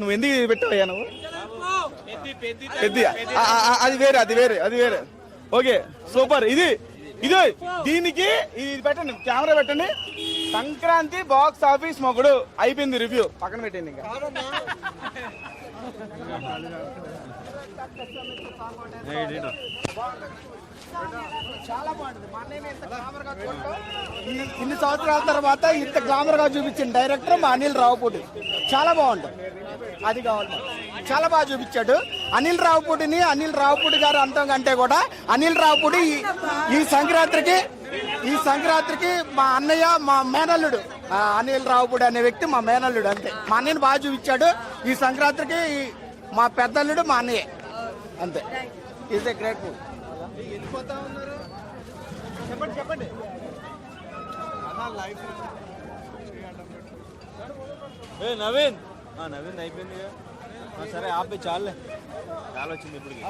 నువ్వు ఎందుకు పెట్టావయ్యా నువ్వు పెద్ది అది వేరే ఓకే సూపర్ ఇది దీనికి ఇది పెట్టండి కెమెరా పెట్టండి సంక్రాంతి బాక్స్ ఆఫీస్ మొగుడు అయిపోయింది రివ్యూ పక్కన పెట్టండి ఇంకా చాలా బాగుంటుంది మా అన్నయ్య ఇంత గ్లామర్ గా ఇన్ని సంవత్సరాల తర్వాత ఇంత గ్లామర్ గా చూపించిన డైరెక్టర్ మా అనిల్ రావుపూడి చాలా బాగుంటుంది అది కావాలి చాలా బాగా చూపించాడు అనిల్ రావుపూడి గారు అంతం కంటే కూడా అనిల్ రావుపూడి ఈ సంక్రాంతికి మా అన్నయ్య మా మేనల్లుడు అనిల్ రావుపూడి అనే వ్యక్తి మా మేనల్లుడు అంతే మా అన్నయ్యని బాగా చూపించాడు ఈ సంక్రాంతికి మా పెద్దల్లుడు మా అన్నయ్య అంతే ఈజ్ ఏ గ్రేట్ మూవీ చెప్పండి నవీన్ నవీన్ అయిపోయింది సరే ఆపే చాలే చాలా వచ్చింది ఇప్పటికి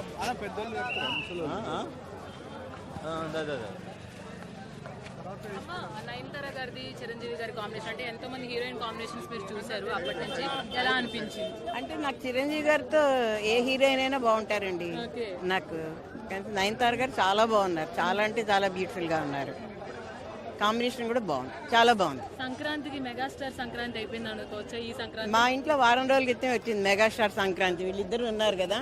నయనతార గారిది చిరంజీవి గారి కాంబినేషన్ అంటే ఎంతో మంది హీరోయిన్ కాంబినేషన్స్ మీరు చూసారు అప్పటి నుంచి ఎలా అనిపించింది? అంటే నాకు చిరంజీవి గారితో ఏ హీరోయిన్ అయినా బాగుంటారండి. నాకు నయనతార గారు చాలా బాగున్నారు, చాలా అంటే చాలా బ్యూటిఫుల్ గా ఉన్నారు. కాంబినేషన్ కూడా బాగుంది, చాలా బాగుంది. సంక్రాంతికి మెగాస్టార్ సంక్రాంతి అయిపోయింది అనుకోవచ్చా? ఈ సంక్రాంతి మా ఇంట్లో వారం రోజుల క్రితం వచ్చింది మెగాస్టార్ సంక్రాంతి. వీళ్ళిద్దరు ఉన్నారు కదా,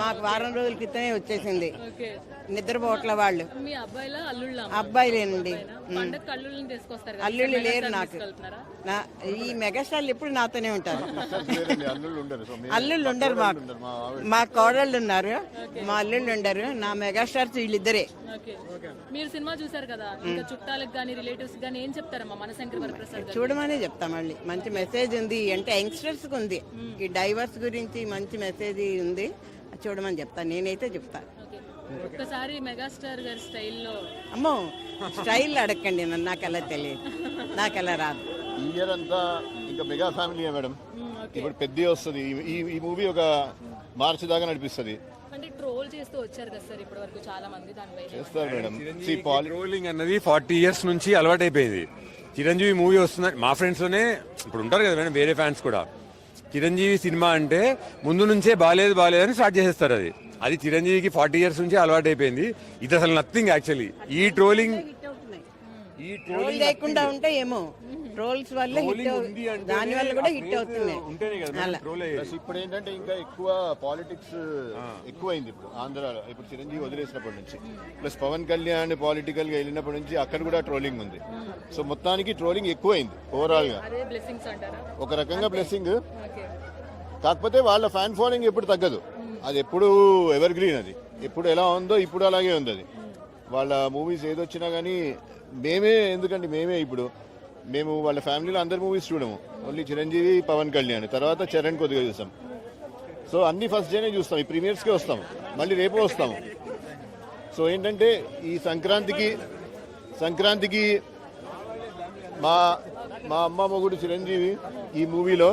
మాకు వారం రోజుల క్రితమే వచ్చేసింది. నిద్రపోవట్ల వాళ్ళు. మీ అబ్బాయిలా అల్లుళ్ళ? అబ్బాయిలేనండి. అల్లుళ్ళు లేరు నాకు. ఈ మెగాస్టార్లు ఎప్పుడు నాతోనే ఉంటారు. అల్లుళ్ళు ఉండరు మాకు. మా కోడళ్ళు ఉన్నారు, మా అల్లుళ్ళు ఉండరు. నా మెగాస్టార్స్ వీళ్ళిద్దరే. మీరు సినిమా చూసారు కదా, ఇంకా చుట్టాలకు గానీ రిలేటివ్స్ గానీ ఏం చెప్తారమ్మా మనశంకర్ వరప్రసాద్? చూడమనే చెప్తా. మళ్ళీ మంచి మెసేజ్ ఉంది అంటే యంగ్స్టర్స్ కి ఉంది, ఈ డైవర్స్ గురించి మంచి మెసేజ్ ఉంది, చూడమని చెప్తా. నేనైతే చెప్తా. ఒక్కసారి మెగాస్టార్ గారి స్టైల్లో. అమ్మో స్టైల్ అడగండి నన్ను, నాకు అలా తెలియదు, నాకు అలా రాదు. ఈ ఇయర్ అంతా ఇంకా మెగా ఫ్యామిలీ మేడం. ఇప్పుడు పెద్ద వస్తుంది ఈ మూవీ, ఒక మార్చి దాకా నడిపిస్తుంది. అంటే ట్రోల్ చేస్తూ వచ్చారు కదా సార్ ఇప్పటి వరకు చాలా మంది, దానిపై చేస్తారు మేడం. ట్రోలింగ్ అన్నది 40 years నుంచి అలవాటైపోయింది. చిరంజీవి మూవీ వస్తుంది, మా ఫ్రెండ్స్ లోనే ఇప్పుడు ఉంటారు కదా మేడం, వేరే ఫ్యాన్స్ కూడా. చిరంజీవి సినిమా అంటే ముందు నుంచే బాలేదు అని స్టార్ట్ చేసేస్తారు. అది చిరంజీవికి 40 years నుంచి అలవాటు అయిపోయింది. ఇది అసలు నథింగ్ యాక్చువల్లీ. ఈ ట్రోలింగ్ లేకుండా ఉంటే ఏమో ట్రోల్స్ వల్ల దాని వల్ల కూడా హిట్ అవుతుంది. ఇప్పుడు ఏంటంటే ఇంకా ఎక్కువ పాలిటిక్స్ ఎక్కువైంది ఇప్పుడు ఆంధ్రాలో. ఇప్పుడు చిరంజీవి వదిలేసినప్పటి నుంచి, ప్లస్ పవన్ కళ్యాణ్ పాలిటికల్ గా వెళ్ళినప్పటి నుంచి అక్కడ కూడా ట్రోలింగ్ ఉంది. సో మొత్తానికి ట్రోలింగ్ ఎక్కువైంది ఓవరాల్ గా. ఒక రకంగా బ్లెస్సింగ్, కాకపోతే వాళ్ళ ఫ్యాన్ ఫాలోయింగ్ ఎప్పుడు తగ్గదు. అది ఎప్పుడు ఎవర్ గ్రీన్. అది ఎప్పుడు ఎలా ఉందో ఇప్పుడు అలాగే ఉంది. అది వాళ్ళ మూవీస్ ఏదొచ్చినా కానీ మేమే ఇప్పుడు మేము వాళ్ళ ఫ్యామిలీలో అందరి మూవీస్ చూడము. ఓన్లీ చిరంజీవి, పవన్ కళ్యాణ్, తర్వాత చరణ్ కొద్దిగా చూస్తాం. సో అన్ని ఫస్ట్ డేనే చూస్తాం. ఈ ప్రీమియర్స్కే వస్తాము, మళ్ళీ రేపు వస్తాము. సో ఏంటంటే ఈ సంక్రాంతికి మా అమ్మ మొగుడు చిరంజీవి ఈ మూవీలో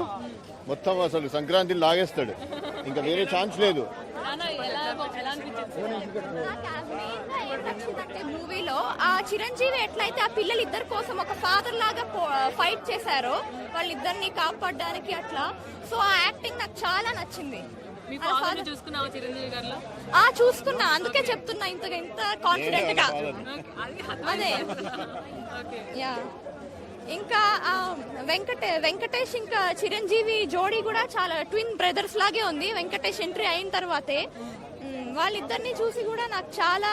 మొత్తం అసలు సంక్రాంతిని లాగేస్తాడు. ఇంకా వేరే ఛాన్స్ లేదు. మూవీలో ఆ చిరంజీవి ఎట్లయితే ఆ పిల్లలిద్దరి కోసం ఒక ఫాదర్ లాగా ఫైట్ చేశారో వాళ్ళిద్దరిని కాపాడడానికి అట్లా, సో ఆ యాక్టింగ్ నాకు చాలా నచ్చింది. చూసుకున్నా, అందుకే చెప్తున్నా ఇంత కాన్ఫిడెంట్ గా. అదే యా. ఇంకా వెంకటేష్ ఇంకా చిరంజీవి జోడీ కూడా చాలా ట్విన్ బ్రదర్స్ లాగే ఉంది. వెంకటేష్ ఎంట్రీ అయిన తర్వాతే వాళ్ళిద్దరిని చూసి కూడా నాకు చాలా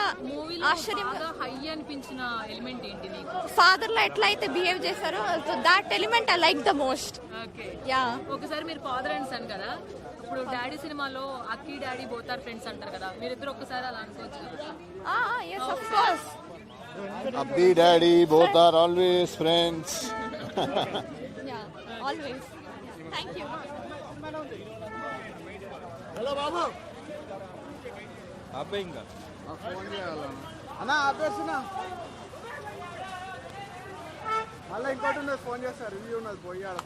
ఆశ్చర్యంగా హై అనిపించిన ఎలిమెంట్ ఏంటి నీకు? ఫాదర్ లో ఎట్లా అయితే బిహేవ్ చేశారో, that element I like the most. Yeah. ఒకసారి మీరు ఫాదర్ అండ్ సన్ కదా, ఇప్పుడు డాడీ సినిమాలో అక్కి డాడీ బోత్ ఆర్ ఫ్రెండ్స్ అంటారు కదా, మీరిద్దరు ఒక్కసారి అలా అనుకోవచ్చు? yes of course. Abbi daddy both are always friends. Yeah, always. Thank you. Hello బాబు, అబ్బాయి ఇంకా ఫోన్ చేయాలన్నా అన్నా, ఆపేస్తున్నా. మళ్ళీ ఇంకోటి ఉన్నది, ఫోన్ చేస్తారు, రివ్యూ ఉన్నది, పోయాడు.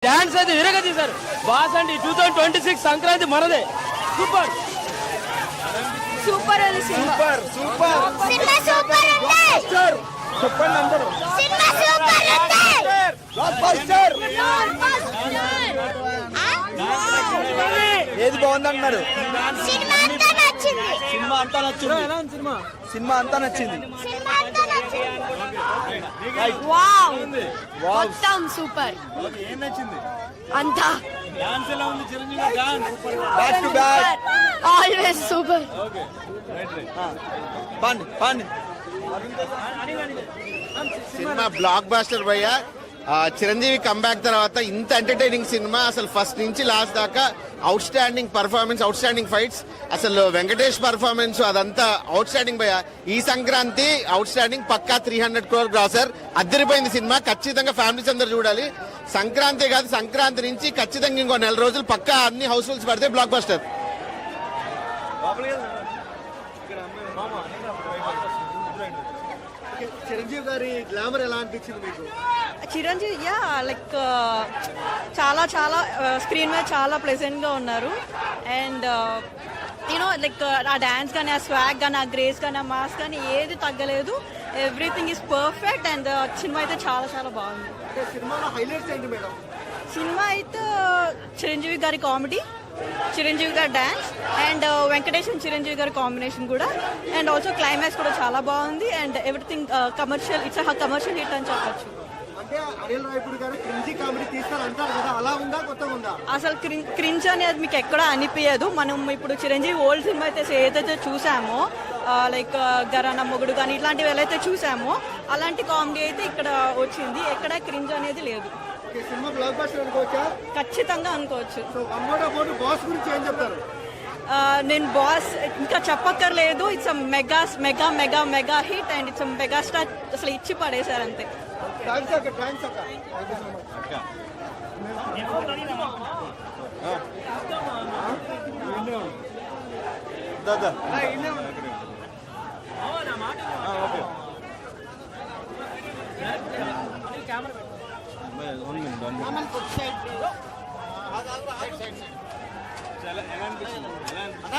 డాన్స్ అయితే విరగా తీశారు బాస్ అండి 2026 సంక్రాంతి మనదే సూపర్ సూపర్ ఉంది cinema super super cinema super ఉంది చెప్పండి అందరూ సినిమా సూపర్ ఉంది బ్లాక్ బస్టర్ ఏది బాగుందన్నారు సినిమా అంతా నచ్చింది సినిమా అంతా నచ్చింది సినిమా అంతా నచ్చింది సినిమా అంతా నచ్చింది వావ్ మొత్తం సూపర్ ఏం నచ్చింది అంతా డాన్స్ ఎలా ఉంది Chiranjeevi dance back to back always super okay right right పండి పండి సినిమా బ్లాక్ బాస్టర్ భయ్య చిరంజీవి కంబ్యాక్ తర్వాత ఇంత ఎంటర్టైనింగ్ సినిమా అసలు ఫస్ట్ నుంచి లాస్ట్ దాకా out standing performance out standing fights అసలు వెంకటేష్ పర్ఫార్మెన్స్ అదంతా అవుట్ స్టాండింగ్ భయ్య ఈ సంక్రాంతి అవుట్ స్టాండింగ్ పక్కా 300 crore గ్రాసర్ అద్దరిపోయింది సినిమా ఖచ్చితంగా ఫ్యామిలీస్ అందరు చూడాలి సంక్రాంతి కాదు సంక్రాంతి నుంచి ఖచ్చితంగా ఇంకో 4 రోజులు పక్కా అన్ని హౌస్ఫుల్స్ పడితే బ్లాక్ బస్టర్ చిరంజీవి గారి గ్లామర్ ఎలా అనిపించింది మీకు చిరంజీవి లైక్ చాలా చాలా స్క్రీన్ మీద చాలా ప్లెజెంట్గా ఉన్నారు అండ్ యూనో లైక్ ఆ డ్యాన్స్ కానీ ఆ స్వాగ్ కానీ ఆ గ్రేస్ కానీ ఆ మాస్ కానీ ఏది తగ్గలేదు everything is perfect and cinema అయితే చాలా చాలా బాగుంది సినిమాలో హైలైట్స్ ఏంటి మేడం సినిమా అయితే చిరంజీవి గారి కామెడీ చిరంజీవి గారి dance and Venkatesh and Chiranjeevi గారి కాంబినేషన్ కూడా అండ్ ఆల్సో క్లైమాక్స్ కూడా చాలా బాగుంది and everything commercial it's commercial hit అని చెప్పచ్చు అంటే అనిల్ రావిపూడి గారు క్రింజీ కామెడీ తీస్తారు అంటారు కదా అలా ఉందా కొత్తగా ఉందా అసలు క్రింజ్ అనేది మీకు ఎక్కడ అనిపించదు మనం ఇప్పుడు చిరంజీవి ఓల్డ్ సినిమా అయితే ఏదైతే చూసామో లైక్ గరానా మొగుడు కానీ ఇట్లాంటివి ఎలా అయితే చూసామో అలాంటి కామెడీ అయితే ఇక్కడ వచ్చింది ఎక్కడ క్రింజ్ అనేది లేదు సినిమా బ్లాక్ బస్టర్ అనుకోవచ్చా ఖచ్చితంగా అనుకోవచ్చు so one more about boss గురించి ఏం చెప్తారు నేను బాస్ ఇంకా చెప్పక్కర్లేదు it's mega mega mega mega hit and it's mega star అసలు ఇచ్చి పడేశారు అంతే థ్యాంక్స్ అక్క థ్యాంక్స్ అక్క దాదా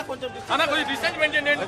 కొంచెం డిస్టెన్స్ మెయింటైన్ చేయండి